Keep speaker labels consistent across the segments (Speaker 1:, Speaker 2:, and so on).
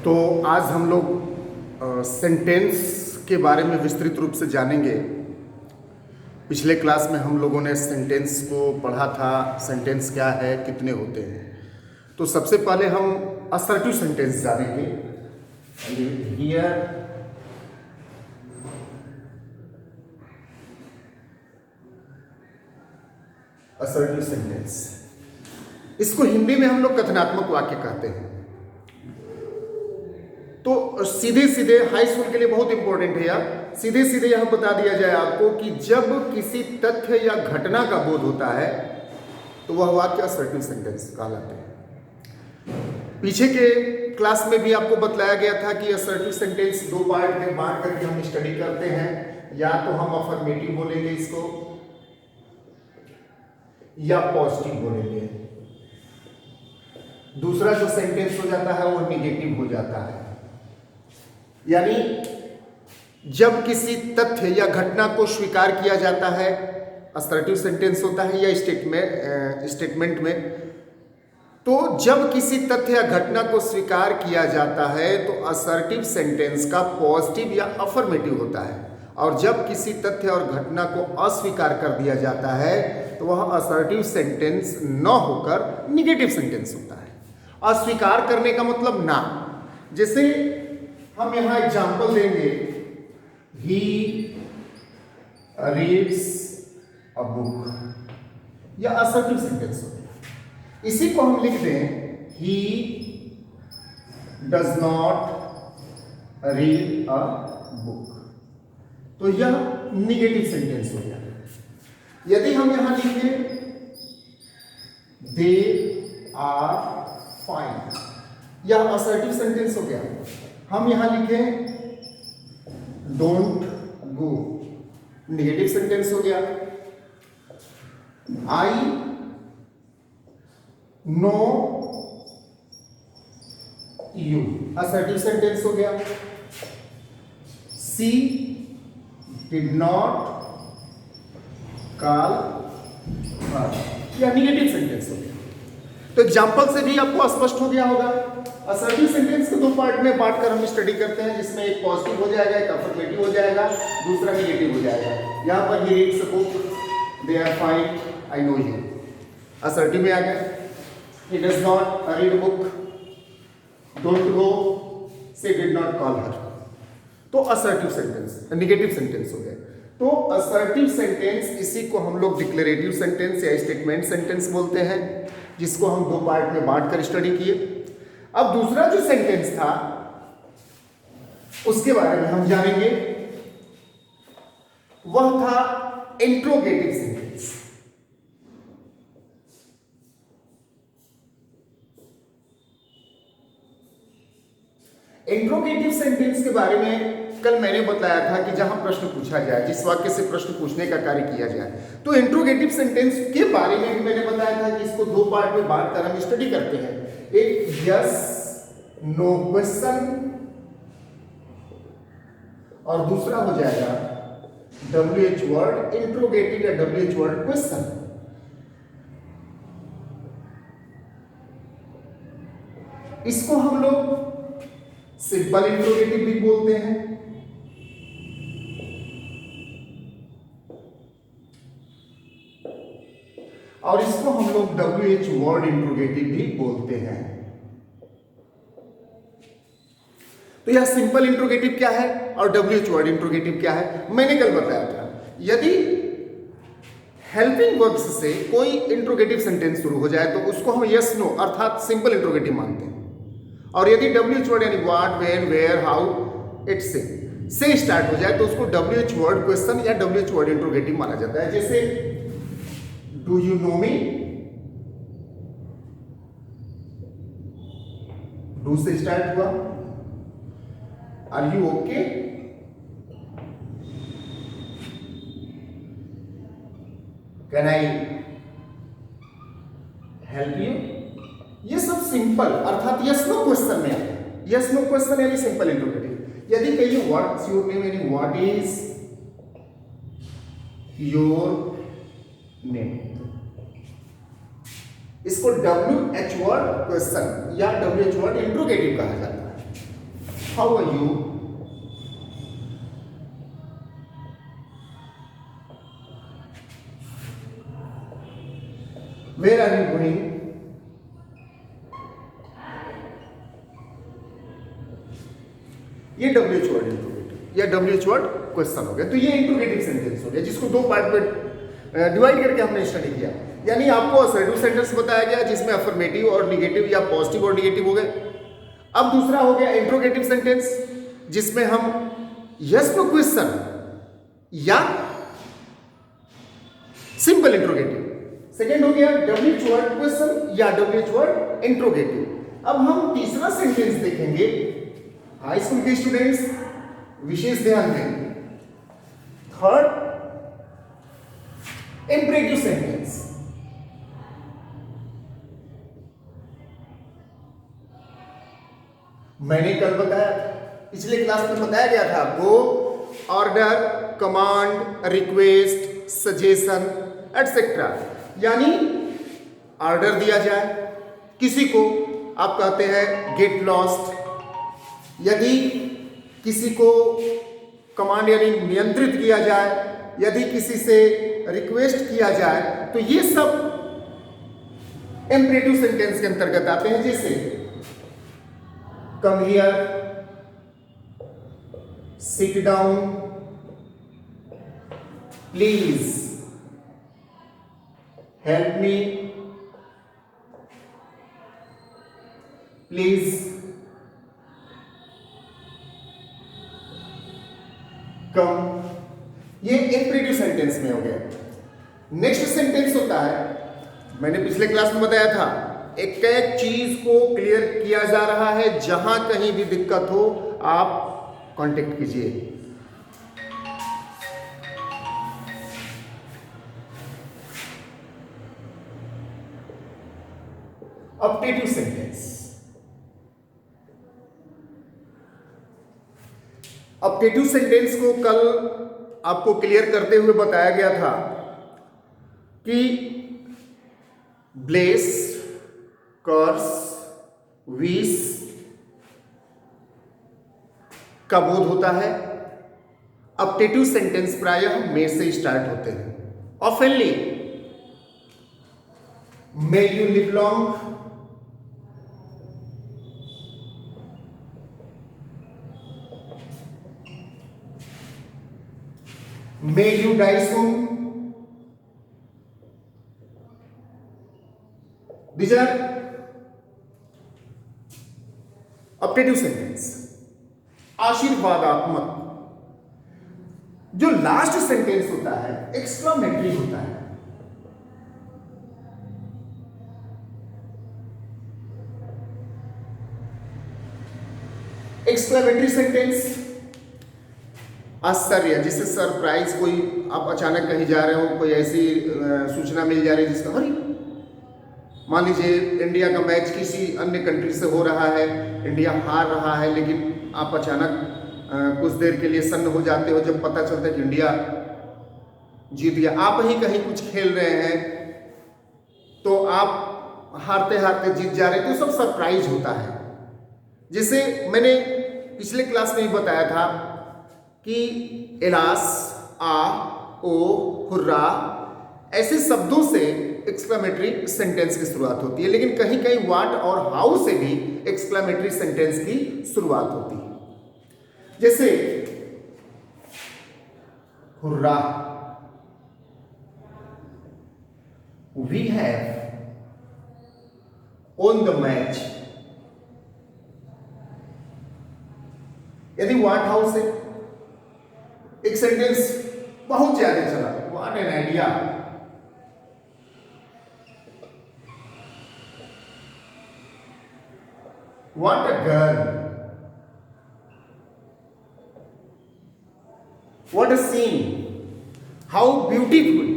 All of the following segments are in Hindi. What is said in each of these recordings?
Speaker 1: तो आज हम लोग सेंटेंस के बारे में विस्तृत रूप से जानेंगे। पिछले क्लास में हम लोगों ने सेंटेंस को पढ़ा था, सेंटेंस क्या है, कितने होते हैं। तो सबसे पहले हम असर्टिव सेंटेंस जानेंगे। हियर असर्टिव सेंटेंस, इसको हिंदी में हम लोग कथनात्मक वाक्य कहते हैं। तो सीधे सीधे हाई स्कूल के लिए बहुत इंपॉर्टेंट है यार, सीधे सीधे यह बता दिया जाए आपको कि जब किसी तथ्य या घटना का बोध होता है तो वह वाक्य असर्टिव सेंटेंस कहलाते हैं। पीछे के क्लास में भी आपको बतलाया गया था कि असर्टिव सेंटेंस दो पार्ट में बांट करके हम स्टडी करते हैं। या तो हम अफर्मेटिव बोलेंगे इसको, या पॉजिटिव बोलेंगे। दूसरा जो सेंटेंस हो जाता है वो निगेटिव हो जाता है। यानी जब किसी तथ्य या घटना को स्वीकार किया जाता है असर्टिव सेंटेंस होता है, या स्टेटमेंट में। तो जब किसी तथ्य या घटना को स्वीकार किया जाता है तो असर्टिव सेंटेंस का पॉजिटिव या अफर्मेटिव होता है, और जब किसी तथ्य और घटना को अस्वीकार कर दिया जाता है तो वह असर्टिव सेंटेंस न होकर निगेटिव सेंटेंस होता है। अस्वीकार करने का मतलब ना, जैसे हम यहां एग्जाम्पल देंगे, ही रीड्स अ बुक, यह असर्टिव सेंटेंस होता है। इसी को हम लिख दें, ही does not read a book, तो यह निगेटिव सेंटेंस हो गया। यदि हम यहां लिखें दे आर फाइन, यह असर्टिव सेंटेंस हो गया। हम यहां लिखें डोंट गो, निगेटिव सेंटेंस हो गया। आई नो यू, असर्टिव सेंटेंस हो गया। सी डिड नॉट कॉल हर, या निगेटिव सेंटेंस हो गया। तो एग्जाम्पल से भी आपको स्पष्ट हो गया होगा। असर्टिव सेंटेंस को दो पार्ट में बांटकर हम स्टडी करते हैं, जिसमें एक पॉजिटिव हो जाएगा, एक अफर्मेटिव हो जाएगा, दूसरा निगेटिव हो जाएगा। यहां पर ही reads a book, they are fine, I know you, assertive में आ गया। He does not read a book, don't go, she did not call her, तो असर्टिव सेंटेंस, निगेटिव सेंटेंस हो गया। तो असर्टिव सेंटेंस, इसी को हम लोग डिक्लेरेटिव सेंटेंस या स्टेटमेंट सेंटेंस बोलते हैं, जिसको हम दो पार्ट में बांटकर स्टडी किए। अब दूसरा जो सेंटेंस था उसके बारे में हम जानेंगे, वह था इंट्रोगेटिव सेंटेंस। इंट्रोगेटिव सेंटेंस के बारे में कल मैंने बताया था कि जहां प्रश्न पूछा जाए, जिस वाक्य से प्रश्न पूछने का कार्य किया जाए, तो इंट्रोगेटिव सेंटेंस के बारे में भी मैंने बताया था कि इसको दो पार्ट में बांटकर हम स्टडी करते हैं। एक यस नो क्वेश्चन, और दूसरा हो जाएगा WH वर्ड इंट्रोगेटिव या WH वर्ड क्वेश्चन। इसको हम लोग सिंपल इंट्रोगेटिव भी बोलते हैं, और इसको हम लोग WH वर्ड इंट्रोगेटिव भी बोलते हैं। तो यह सिंपल इंट्रोगेटिव क्या है और WH वर्ड इंट्रोगेटिव क्या है, मैंने कल बताया था। यदि हेल्पिंग वर्ब्स से कोई इंट्रोगेटिव सेंटेंस शुरू हो जाए तो उसको हम यस नो अर्थात सिंपल इंट्रोगेटिव मानते हैं, और यदि WH वर्ड यानी व्हाट, व्हेन, वेयर, हाउ, इट्स से स्टार्ट हो जाए तो उसको WH वर्ड क्वेश्चन या WH वर्ड इंट्रोगेटिव माना जाता है। जैसे do you know me, do से स्टार्ट हुआ। Are you okay, can I help you, ये सब सिंपल अर्थात यस नो क्वेश्चन में आता है। यस नो क्वेश्चन यानी सिंपल इंट्रोगेटिव। यदि कहिए व्हाट्स योर नेम यानी व्हाट इज योर नेम, इसको WH वर्ड क्वेश्चन या WH वर्ड इंट्रोगेटिव कहा जाता है। How are you, where are you going, ये WH वर्ड इंट्रोगेटिव या WH वर्ड क्वेश्चन हो गया। तो ये इंट्रोगेटिव सेंटेंस हो गया जिसको दो पार्ट में डिवाइड करके हमने स्टडी किया। यानी आपको असर्टिव सेंटेंस बताया गया जिसमें अफर्मेटिव और निगेटिव या पॉजिटिव और निगेटिव हो गए। अब दूसरा हो गया इंट्रोगेटिव सेंटेंस जिसमें हम यस नो क्वेश्चन या सिंपल इंट्रोगेटिव। सेकेंड हो गया WH वर्ड क्वेश्चन या WH वर्ड इंट्रोगेटिव। अब हम तीसरा सेंटेंस देखेंगे। हाई स्कूल के स्टूडेंट्स विशेष ध्यान देंगे। Third imperative sentence. मैंने कल बताया, पिछले क्लास में बताया गया था आपको, order, command, request, suggestion etcetera. यानी ऑर्डर दिया जाए किसी को, आप कहते हैं गेट लॉस्ट। यदि किसी को कमांड यानी नियंत्रित किया जाए, यदि किसी से रिक्वेस्ट किया जाए, तो ये सब इंपरेटिव सेंटेंस के अंतर्गत आते हैं। जैसे come here, sit down, please help me, please come. ये इंपरेटिव सेंटेंस में हो गया। नेक्स्ट सेंटेंस होता है, मैंने पिछले क्लास में बताया था, एक एक चीज को क्लियर किया जा रहा है। जहां कहीं भी दिक्कत हो आप कांटेक्ट कीजिए। Optative sentence. ऑप्टेटिव सेंटेंस को कल आपको क्लियर करते हुए बताया गया था कि ब्लेस, कर्स, विश का बोध होता है। ऑप्टेटिव सेंटेंस प्रायः मे से स्टार्ट होते हैं। Oftenly may you live long, may you die soon. These are optative sentence, आशीर्वादात्मक। जो लास्ट सेंटेंस होता है एक्सक्लामेटरी होता है। एक्सक्लामेटरी सेंटेंस आश्चर्य, जिससे सरप्राइज, कोई आप अचानक कहीं जा रहे हो, कोई ऐसी सूचना मिल जा रही है जिसका, अरे मान लीजिए इंडिया का मैच किसी अन्य कंट्री से हो रहा है, इंडिया हार रहा है, लेकिन आप अचानक कुछ देर के लिए सन्न हो जाते हो जब पता चलता है कि इंडिया जीत गया। आप ही कहीं कुछ खेल रहे हैं तो आप हारते हारते जीत जा रहे, तो सब सरप्राइज होता है। जैसे मैंने पिछले क्लास में ही बताया था कि एलास, आ, ओ, हुर्रा ऐसे शब्दों से एक्सक्लामेटरी सेंटेंस की शुरुआत होती है। लेकिन कहीं कहीं व्हाट और हाउ से भी एक्सक्लामेटरी सेंटेंस की शुरुआत होती है। जैसे hurrah, we have won the match. यदि व्हाट हाउ से एक सेंटेंस बहुत ज्यादा चला, what an idea, what a girl, what a scene, how beautiful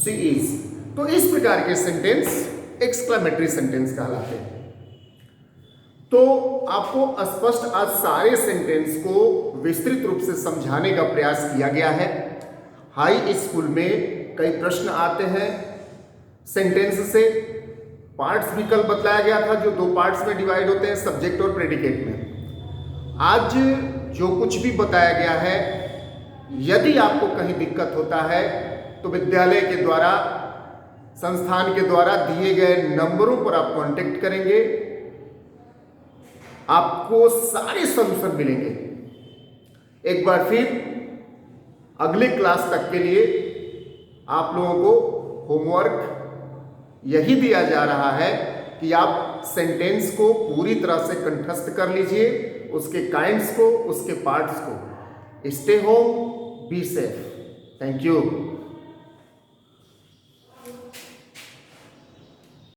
Speaker 1: she is. तो इस प्रकार के सेंटेंस एक्सक्लामेटरी सेंटेंस कहलाते हैं। तो आपको स्पष्ट आज सारे सेंटेंस को विस्तृत रूप से समझाने का प्रयास किया गया है। हाई स्कूल में कई प्रश्न आते हैं सेंटेंस से। पार्ट्स भी कल बतलाया गया था, जो दो पार्ट्स में डिवाइड होते हैं, सब्जेक्ट और प्रेडिकेट में। आज जो कुछ भी बताया गया है, यदि आपको कहीं दिक्कत होता है तो विद्यालय के द्वारा, संस्थान के द्वारा दिए गए नंबरों पर आप कांटेक्ट करेंगे, आपको सारे सॉल्यूशन मिलेंगे। एक बार फिर अगले क्लास तक के लिए आप लोगों को होमवर्क यही दिया जा रहा है कि आप सेंटेंस को पूरी तरह से कंठस्थ कर लीजिए, उसके काइंड्स को, उसके पार्ट्स को। Stay home, be safe. Thank you.